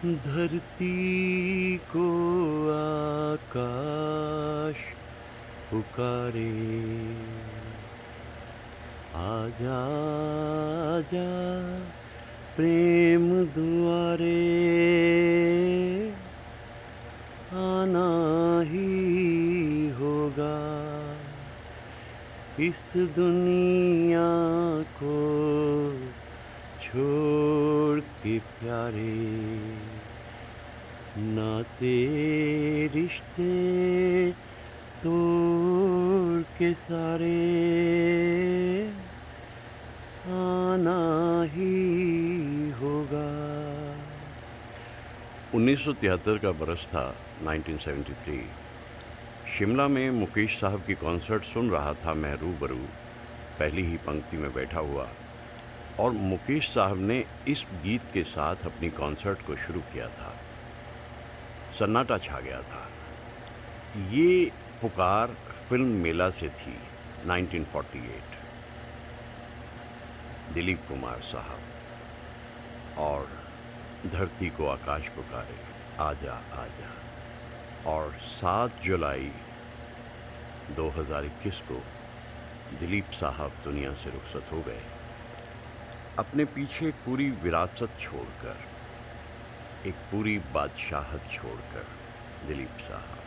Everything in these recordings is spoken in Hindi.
धरती को आकाश पुकारे, आजा आजा प्रेम दुआरे, आना ही होगा इस दुनिया को छोड़ के प्यारे। नाते रिश्ते तोड़ के सारे, आना ही होगा। 1973 का बरस था, 1973। शिमला में मुकेश साहब की कॉन्सर्ट सुन रहा था मैं रूबरू, पहली ही पंक्ति में बैठा हुआ, और मुकेश साहब ने इस गीत के साथ अपनी कॉन्सर्ट को शुरू किया था। सन्नाटा छा गया था। ये पुकार फिल्म मेला से थी, 1948। दिलीप कुमार साहब और धरती को आकाश पुकारे, आजा आजा। और 7 जुलाई 2021 को दिलीप साहब दुनिया से रुखसत हो गए, अपने पीछे एक पूरी विरासत छोड़कर, एक पूरी बादशाहत छोड़कर। दिलीप साहब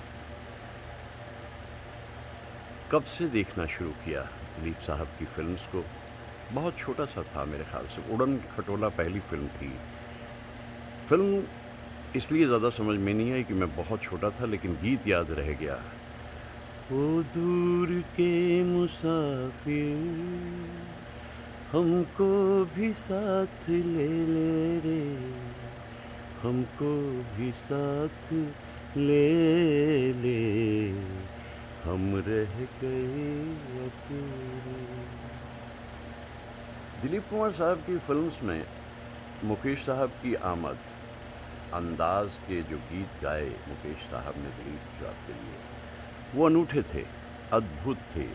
कब से देखना शुरू किया दिलीप साहब की फिल्म्स को? बहुत छोटा सा था मेरे ख्याल से, उड़न खटोला पहली फिल्म थी। फिल्म इसलिए ज़्यादा समझ में नहीं आई कि मैं बहुत छोटा था, लेकिन गीत याद रह गया। ओ दूर के मुसाफिर, हमको भी साथ ले ले रे, हमको भी साथ ले ले, हम रह गए अकेले। दिलीप कुमार साहब की फिल्म्स में मुकेश साहब की आमद, अंदाज के जो गीत गाए मुकेश साहब ने दिलीप साहब के लिए, वो अनूठे थे, अद्भुत थे।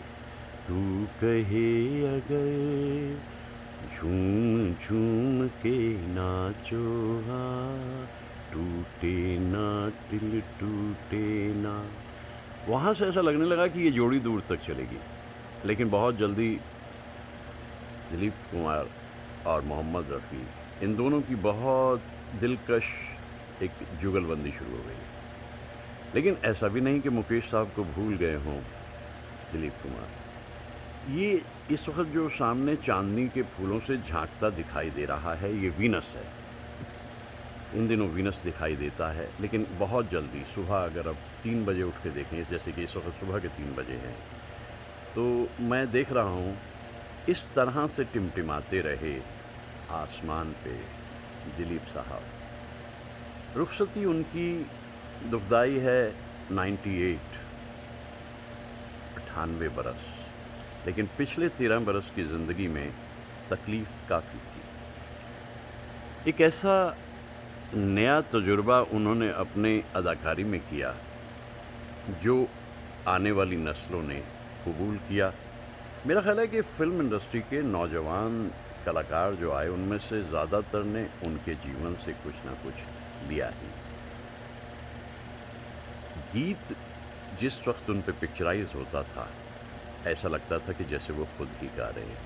तू कहे अगर झूम झूम के नाचो, हाँ टूटे ना दिल टूटे ना। वहाँ से ऐसा लगने लगा कि ये जोड़ी दूर तक चलेगी, लेकिन बहुत जल्दी दिलीप कुमार और मोहम्मद रफ़ी, इन दोनों की बहुत दिलकश एक जुगलबंदी शुरू हो गई। लेकिन ऐसा भी नहीं कि मुकेश साहब को भूल गए हों दिलीप कुमार। ये इस वक्त जो सामने चांदनी के फूलों से झांकता दिखाई दे रहा है, ये वीनस है। इन दिनों वीनस दिखाई देता है, लेकिन बहुत जल्दी सुबह अगर अब 3 बजे उठ के देखें, जैसे कि इस वक्त सुबह के 3 बजे हैं, तो मैं देख रहा हूँ इस तरह से टिमटिमाते रहे आसमान पे दिलीप साहब। रुखसती उनकी दुखदाई है, 98 बरस, लेकिन पिछले 13 बरस की ज़िंदगी में तकलीफ़ काफ़ी थी। एक ऐसा नया तजुर्बा उन्होंने अपने अदाकारी में किया जो आने वाली नस्लों ने कबूल किया। मेरा ख़्याल है कि फ़िल्म इंडस्ट्री के नौजवान कलाकार जो आए, उनमें से ज़्यादातर ने उनके जीवन से कुछ ना कुछ लिया ही। गीत जिस वक्त उन पे पिक्चराइज होता था, ऐसा लगता था कि जैसे वो खुद ही गा रहे हैं।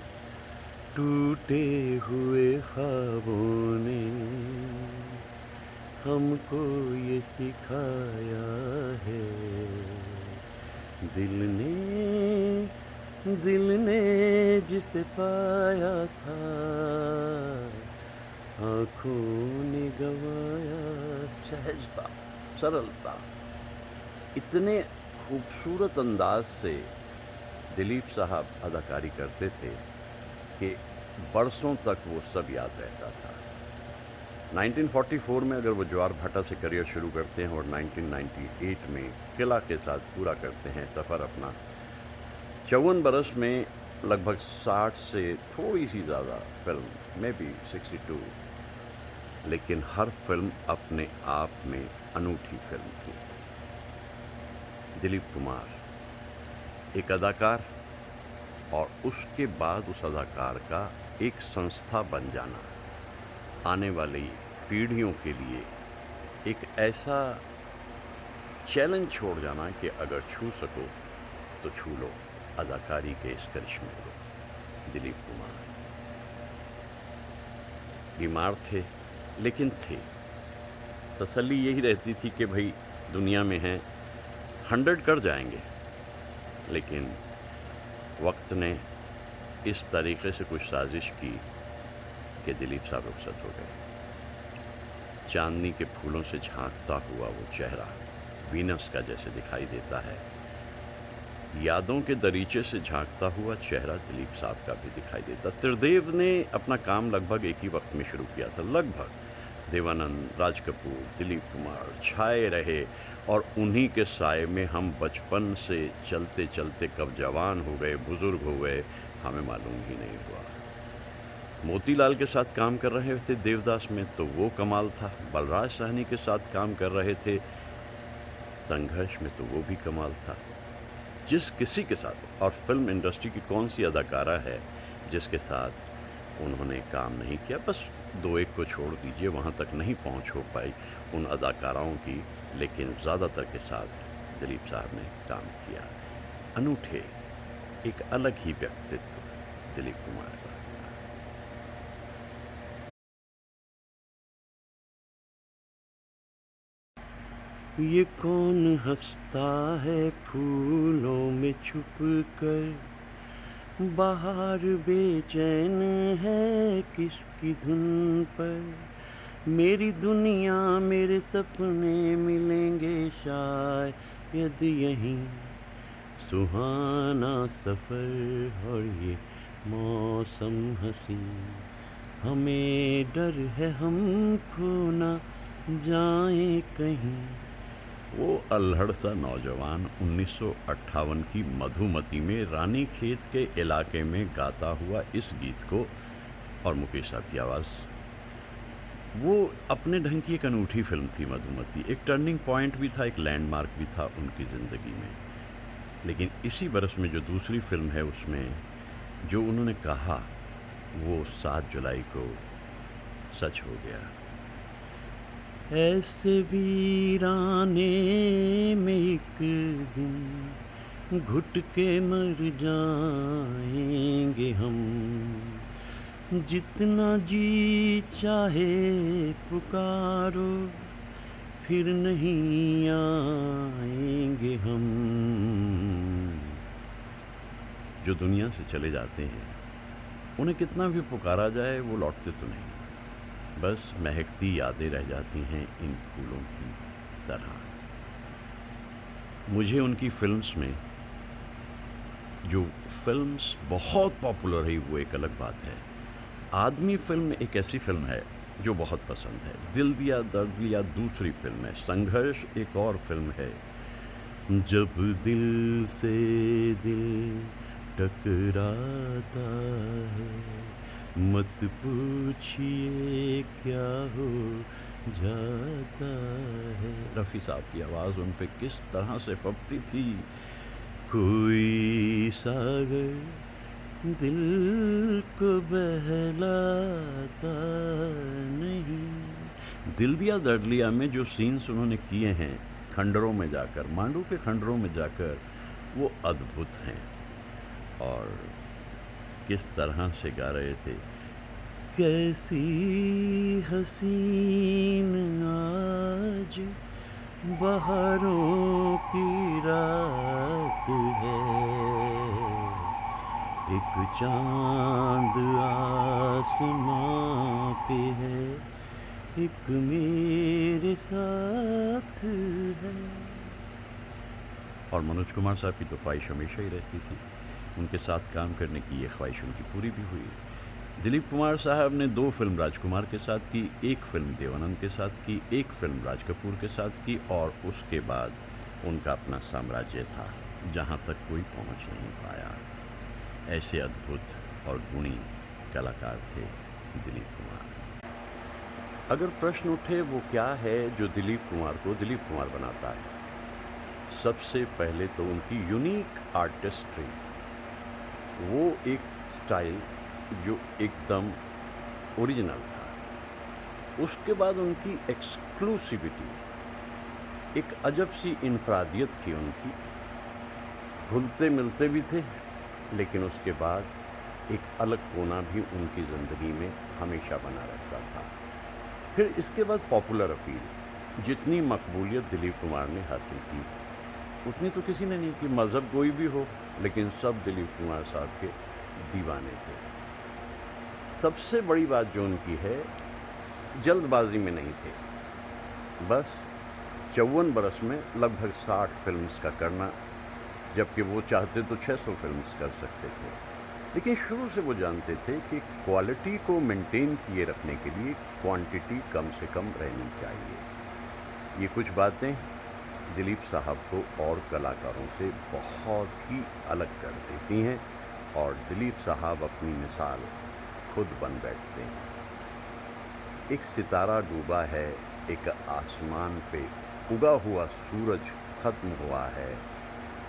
टूटे हुए ख्वाबों ने हमको ये सिखाया है, दिल ने जिसे पाया था, आँखों ने गवाया। सहजता, सरलता, इतने खूबसूरत अंदाज से दिलीप साहब अदाकारी करते थे कि बरसों तक वो सब याद रहता था। 1944 में अगर वो ज्वार भाटा से करियर शुरू करते हैं और 1998 में किला के साथ पूरा करते हैं सफ़र अपना, 54 बरस में लगभग 60 से थोड़ी सी ज़्यादा फिल्म, मे बी 62, लेकिन हर फिल्म अपने आप में अनूठी फिल्म थी। दिलीप कुमार एक अदाकार, और उसके बाद उस अदाकार का एक संस्था बन जाना, आने वाली पीढ़ियों के लिए एक ऐसा चैलेंज छोड़ जाना कि अगर छू सको तो छू लो अदाकारी के इस करिश्मे को। दिलीप कुमार बीमार थे, लेकिन थे। तसल्ली यही रहती थी कि भाई दुनिया में हैं, 100 कर जाएंगे। लेकिन वक्त ने इस तरीके से कुछ साजिश की कि दिलीप साहब रुखसत हो गए। चांदनी के फूलों से झांकता हुआ वो चेहरा वीनस का जैसे दिखाई देता है, यादों के दरीचे से झांकता हुआ चेहरा दिलीप साहब का भी दिखाई देता। त्रिदेव ने अपना काम लगभग एक ही वक्त में शुरू किया था। लगभग देवानंद, राज कपूर, दिलीप कुमार छाए रहे और उन्हीं के साए में हम बचपन से चलते चलते कब जवान हो गए, बुजुर्ग हो गए, हमें मालूम ही नहीं हुआ। मोतीलाल के साथ काम कर रहे थे देवदास में, तो वो कमाल था। बलराज साहनी के साथ काम कर रहे थे संघर्ष में, तो वो भी कमाल था। जिस किसी के साथ, और फिल्म इंडस्ट्री की कौन सी अदाकारा है जिसके साथ उन्होंने काम नहीं किया? बस 2-1 को छोड़ दीजिए, वहाँ तक नहीं पहुँच हो पाई उन अदाकाराओं की, लेकिन ज़्यादातर के साथ दिलीप साहब ने काम किया। अनूठे, एक अलग ही व्यक्तित्व दिलीप कुमार का। ये कौन हंसता है फूलों में छुप कर, बाहर बेचैन है किसकी धुन पर, मेरी दुनिया मेरे सपने मिलेंगे शायद यहीं, सुहाना सफ़र और ये मौसम हंसी, हमें डर है हम खो ना जाएं कहीं। वो अल्हड़ सा नौजवान 1958 की मधुमती में रानी खेत के इलाके में गाता हुआ इस गीत को, और मुकेश साहब की आवाज़, वो अपने ढंग की एक अनूठी फिल्म थी मधुमती। एक टर्निंग पॉइंट भी था, एक लैंडमार्क भी था उनकी ज़िंदगी में। लेकिन इसी बरस में जो दूसरी फिल्म है, उसमें जो उन्होंने कहा वो 7 जुलाई को सच हो गया। ऐसे वीराने में एक दिन घुट के मर जाएंगे हम, जितना जी चाहे पुकारो फिर नहीं आएंगे हम। जो दुनिया से चले जाते हैं, उन्हें कितना भी पुकारा जाए वो लौटते तो नहीं, बस महकती यादें रह जाती हैं इन फूलों की तरह। मुझे उनकी फिल्म्स में, जो फिल्म्स बहुत पॉपुलर रही वो एक अलग बात है। आदमी फिल्म एक ऐसी फिल्म है जो बहुत पसंद है। दिल दिया दर्द दिया दूसरी फिल्म है। संघर्ष एक और फिल्म है। जब दिल से दिल टकराता है, मत पूछिए क्या हो जाता है। रफ़ी साहब की आवाज़ उन पे किस तरह से फबती थी। कोई सागर दिल को बहलाता नहीं। दिल दिया दर्द लिया में जो सीन्स उन्होंने किए हैं खंडरों में जाकर, मांडू के खंडरों में जाकर, वो अद्भुत हैं। और किस तरह से गा रहे थे। कैसी हसीन आज बहारों की रात है, एक चांद आसमां पे है, एक मेरे साथ है। और मनोज कुमार साहब की तो ख्वाहिश हमेशा ही रहती थी, उनके साथ काम करने की ये ख्वाहिश उनकी पूरी भी हुई। दिलीप कुमार साहब ने 2 फिल्म राजकुमार के साथ की, 1 फिल्म देवानंद के साथ की, 1 फिल्म राज कपूर के साथ की, और उसके बाद उनका अपना साम्राज्य था जहाँ तक कोई पहुँच नहीं पाया। ऐसे अद्भुत और गुणी कलाकार थे दिलीप कुमार। अगर प्रश्न उठे वो क्या है जो दिलीप कुमार को दिलीप कुमार बनाता है, सबसे पहले तो उनकी यूनिक आर्टिस्ट्री, वो एक स्टाइल जो एकदम ओरिजिनल था। उसके बाद उनकी एक्सक्लूसिविटी, एक अजब सी इनफरादियत थी उनकी। घुलते मिलते भी थे, लेकिन उसके बाद एक अलग कोना भी उनकी ज़िंदगी में हमेशा बना रहता था। फिर इसके बाद पॉपुलर अपील, जितनी मकबूलियत दिलीप कुमार ने हासिल की उतनी तो किसी ने नहीं की। मज़हब कोई भी हो, लेकिन सब दिलीप कुमार साहब के दीवाने थे। सबसे बड़ी बात जो उनकी है, जल्दबाजी में नहीं थे। बस 54 बरस में लगभग 60 फिल्म्स का करना, जबकि वो चाहते तो 600 फिल्म्स कर सकते थे। लेकिन शुरू से वो जानते थे कि क्वालिटी को मेंटेन किए रखने के लिए क्वांटिटी कम से कम रहनी चाहिए। ये कुछ बातें दिलीप साहब को और कलाकारों से बहुत ही अलग कर देती हैं, और दिलीप साहब अपनी मिसाल खुद बन बैठते हैं। एक सितारा डूबा है, एक आसमान पे उगा हुआ सूरज ख़त्म हुआ है,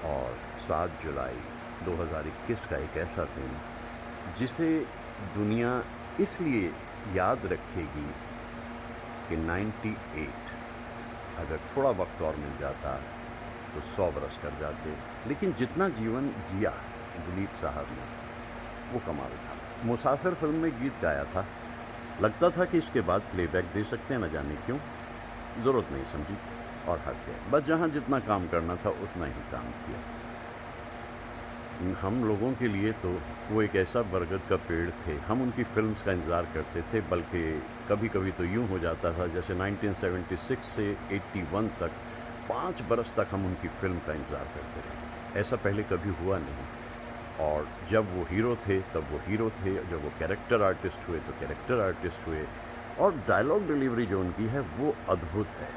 और 7 जुलाई 2021 का एक ऐसा दिन जिसे दुनिया इसलिए याद रखेगी कि 98 अगर थोड़ा वक्त और मिल जाता तो 100 बरस कर जाते। लेकिन जितना जीवन जिया दिलीप साहब ने, वो कमाल था। मुसाफिर फिल्म में गीत गाया था, लगता था कि इसके बाद प्लेबैक दे सकते हैं, न जाने क्यों ज़रूरत नहीं समझी और हट गए। बस जहाँ जितना काम करना था उतना ही काम किया। हम लोगों के लिए तो वो एक ऐसा बरगद का पेड़ थे, हम उनकी फिल्म्स का इंतज़ार करते थे। बल्कि कभी कभी तो यूँ हो जाता था जैसे 1976 से 81 तक 5 बरस तक हम उनकी फ़िल्म का इंतज़ार करते रहे। ऐसा पहले कभी हुआ नहीं। और जब वो हीरो थे तब वो हीरो थे, जब वो कैरेक्टर आर्टिस्ट हुए तो कैरेक्टर आर्टिस्ट हुए। और डायलॉग डिलीवरी जो उनकी है वो अद्भुत है।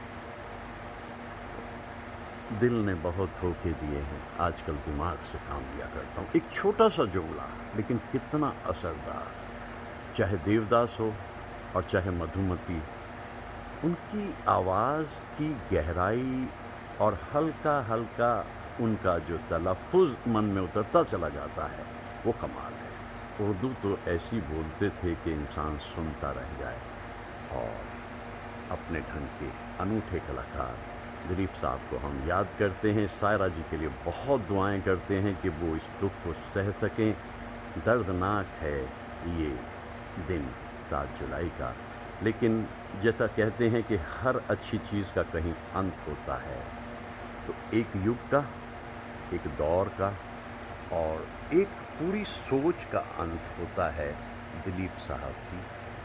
दिल ने बहुत धोखे दिए हैं, आजकल दिमाग से काम लिया करता हूँ। एक छोटा सा जुमला, लेकिन कितना असरदार। चाहे देवदास हो और चाहे मधुमती, उनकी आवाज़ की गहराई और हल्का हल्का उनका जो तलफ़ुज़ मन में उतरता चला जाता है, वो कमाल है। उर्दू तो ऐसी बोलते थे कि इंसान सुनता रह जाए। और अपने ढंग के अनूठे कलाकार दिलीप साहब को हम याद करते हैं। सायरा जी के लिए बहुत दुआएं करते हैं कि वो इस दुख को सह सकें। दर्दनाक है ये दिन 7 जुलाई का, लेकिन जैसा कहते हैं कि हर अच्छी चीज़ का कहीं अंत होता है, तो एक युग का, एक दौर का और एक पूरी सोच का अंत होता है दिलीप साहब की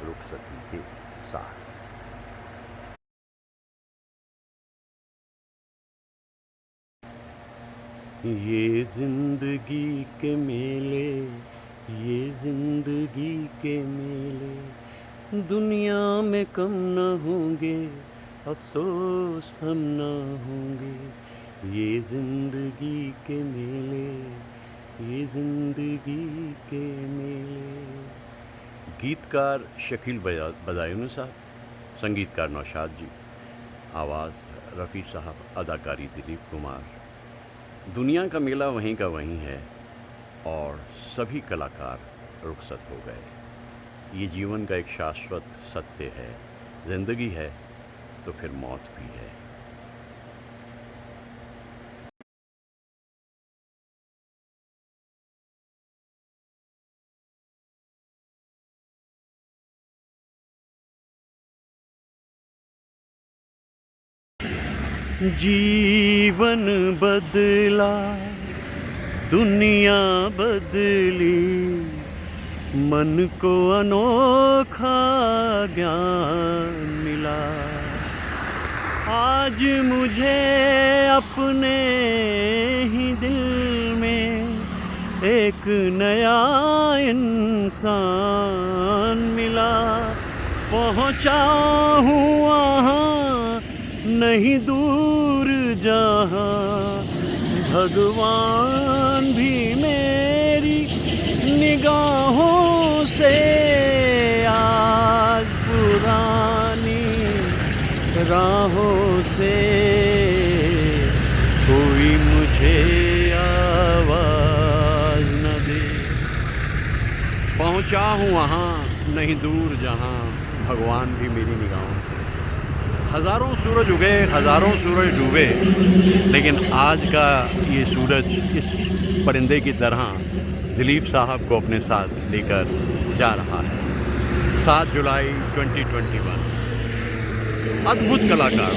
रुखसती के साथ। ये जिंदगी के मेले, ये जिंदगी के मेले, दुनिया में कम न होंगे, अफसोस हम न होंगे। ये जिंदगी के मेले, ये जिंदगी के मेले। गीतकार शकील बदायूनी साहब, संगीतकार नौशाद जी, आवाज़ रफ़ी साहब, अदाकारी दिलीप कुमार। दुनिया का मेला वहीं का वहीं है और सभी कलाकार रुखसत हो गए। ये जीवन का एक शाश्वत सत्य है। ज़िंदगी है तो फिर मौत भी है। जीवन बदला, दुनिया बदली, मन को अनोखा ज्ञान मिला। आज मुझे अपने ही दिल में एक नया इंसान मिला। पहुँचा हूँ वहाँ नहीं दूर जहाँ, भगवान भी मेरी निगाहों से आज पुरानी राहों से कोई मुझे आवाज़ न दे। पहुँचा हूँ वहाँ नहीं दूर जहाँ, भगवान भी मेरी निगाहों से। हज़ारों सूरज उगे, हज़ारों सूरज डूबे, लेकिन आज का ये सूरज इस परिंदे की तरह दिलीप साहब को अपने साथ लेकर जा रहा है। 7 जुलाई 2021। अद्भुत कलाकार।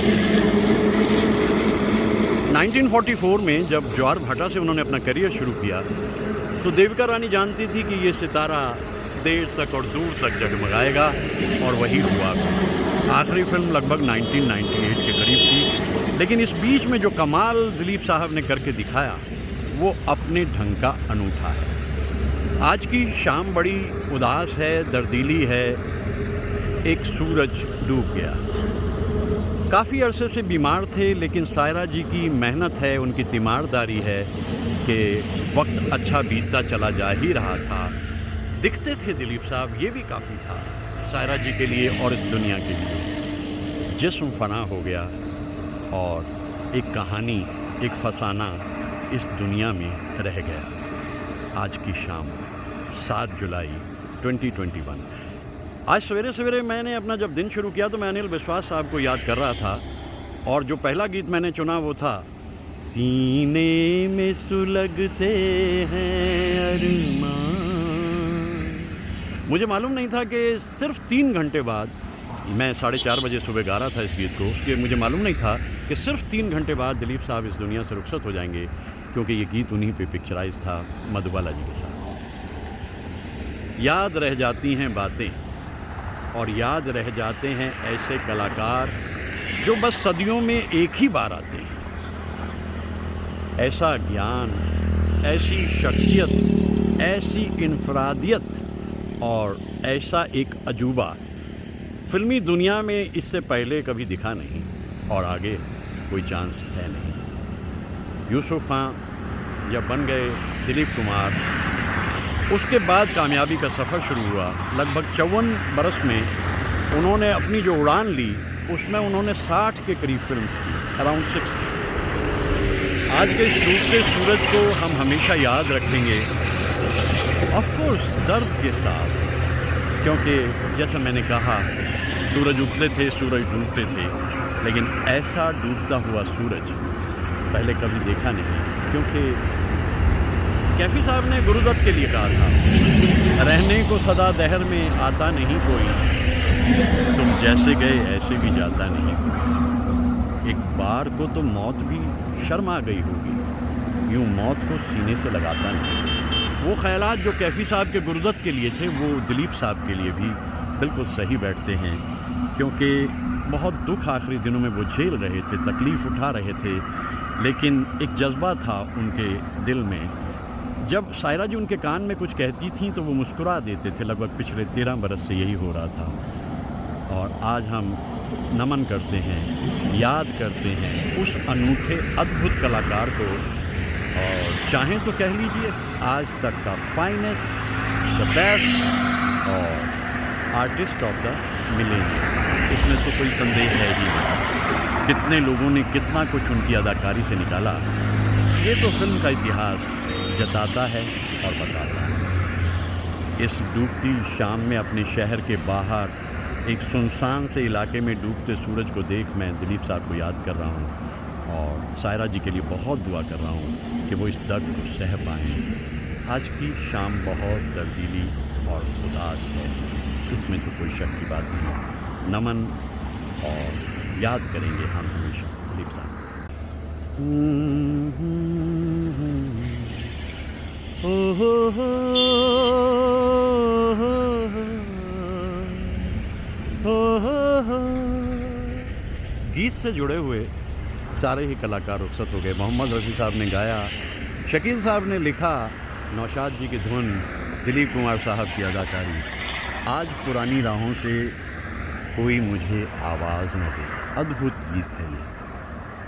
1944 में जब ज्वार भाटा से उन्होंने अपना करियर शुरू किया तो देविका रानी जानती थी कि ये सितारा देर तक और दूर तक जगमगाएगा, और वही हुआ। आखिरी फिल्म लगभग 1998 के करीब थी, लेकिन इस बीच में जो कमाल दिलीप साहब ने करके दिखाया वो अपने ढंग का अनूठा है। आज की शाम बड़ी उदास है, दर्दीली है। एक सूरज डूब गया। काफ़ी अरसे से बीमार थे, लेकिन सायरा जी की मेहनत है, उनकी तीमारदारी है कि वक्त अच्छा बीतता चला जा ही रहा था। दिखते थे दिलीप साहब, ये भी काफ़ी था सायरा जी के लिए और इस दुनिया के लिए। जिस्म फना हो गया और एक कहानी, एक फसाना इस दुनिया में रह गया। आज की शाम 7 जुलाई 2021। आज सवेरे सवेरे मैंने अपना जब दिन शुरू किया तो मैं अनिल विश्वास साहब को याद कर रहा था, और जो पहला गीत मैंने चुना वो था सीने में सुलगते हैं अरमान। मुझे मालूम नहीं था कि सिर्फ 3 घंटे बाद, मैं 4:30 बजे सुबह गा रहा था इस गीत को, उसके मुझे मालूम नहीं था कि सिर्फ 3 घंटे बाद दिलीप साहब इस दुनिया से रुखसत हो जाएंगे, क्योंकि ये गीत उन्हीं पे पिक्चराइज था मधुबाला जी के साथ। याद रह जाती हैं बातें और याद रह जाते हैं ऐसे कलाकार जो बस सदियों में एक ही बार आते हैं। ऐसा ज्ञान, ऐसी शख्सियत, ऐसी इनफरादियत और ऐसा एक अजूबा फिल्मी दुनिया में इससे पहले कभी दिखा नहीं, और आगे कोई चांस है नहीं। यूसुफ खां जब बन गए दिलीप कुमार, उसके बाद कामयाबी का सफ़र शुरू हुआ। लगभग 54 बरस में उन्होंने अपनी जो उड़ान ली उसमें उन्होंने 60 के करीब फिल्म्स की, अराउंड 60। आज के इस डूबते सूरज को हम हमेशा याद रखेंगे, ऑफ कोर्स दर्द के साथ, क्योंकि जैसा मैंने कहा सूरज उगते थे, सूरज डूबते थे, लेकिन ऐसा डूबता हुआ सूरज पहले कभी देखा नहीं। क्योंकि कैफी साहब ने गुरुदत्त के लिए कहा था, रहने को सदा दहर में आता नहीं कोई, तुम जैसे गए ऐसे भी जाता नहीं कोई। एक बार को तो मौत भी शर्मा गई होगी, यूँ मौत को सीने से लगाता नहीं। वो ख्यालात जो कैफी साहब के गुरुदत्त के लिए थे वो दिलीप साहब के लिए भी बिल्कुल सही बैठते हैं, क्योंकि बहुत दुख आखिरी दिनों में वो झेल रहे थे, तकलीफ़ उठा रहे थे, लेकिन एक जज्बा था उनके दिल में। जब सायरा जी उनके कान में कुछ कहती थीं तो वो मुस्कुरा देते थे। लगभग पिछले 13 बरस से यही हो रहा था, और आज हम नमन करते हैं, याद करते हैं उस अनूठे अद्भुत कलाकार को, और चाहें तो कह लीजिए आज तक का फाइनेस्ट, द बेस्ट और आर्टिस्ट ऑफ द मिलेनियम। इसमें तो कोई संदेह है ही नहीं। कितने लोगों ने कितना कुछ उनकी अदाकारी से निकाला, ये तो फिल्म का इतिहास जताता है और बताता है। इस डूबती शाम में अपने शहर के बाहर एक सुनसान से इलाके में डूबते सूरज को देख मैं दिलीप साहब को याद कर रहा हूँ, और सायरा जी के लिए बहुत दुआ कर रहा हूँ कि वो इस दर्द को सह पाएँ। आज की शाम बहुत दर्दीली और उदास है, इसमें तो कोई शक की बात नहीं। नमन और याद करेंगे हम हमेशा दिलीप साहब। गीत से जुड़े हुए सारे ही कलाकार रुखसत हो गए। मोहम्मद रफ़ी साहब ने गाया, शकील साहब ने लिखा, नौशाद जी की धुन, दिलीप कुमार साहब की अदाकारी। आज पुरानी राहों से कोई मुझे आवाज़ न दे, अद्भुत गीत है ये,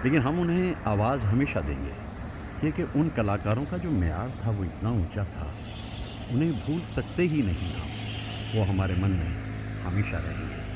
लेकिन हम उन्हें आवाज़ हमेशा देंगे, क्योंकि उन कलाकारों का जो मेयार था वो इतना ऊंचा था, उन्हें भूल सकते ही नहीं हम। वो हमारे मन में हमेशा रहेंगे।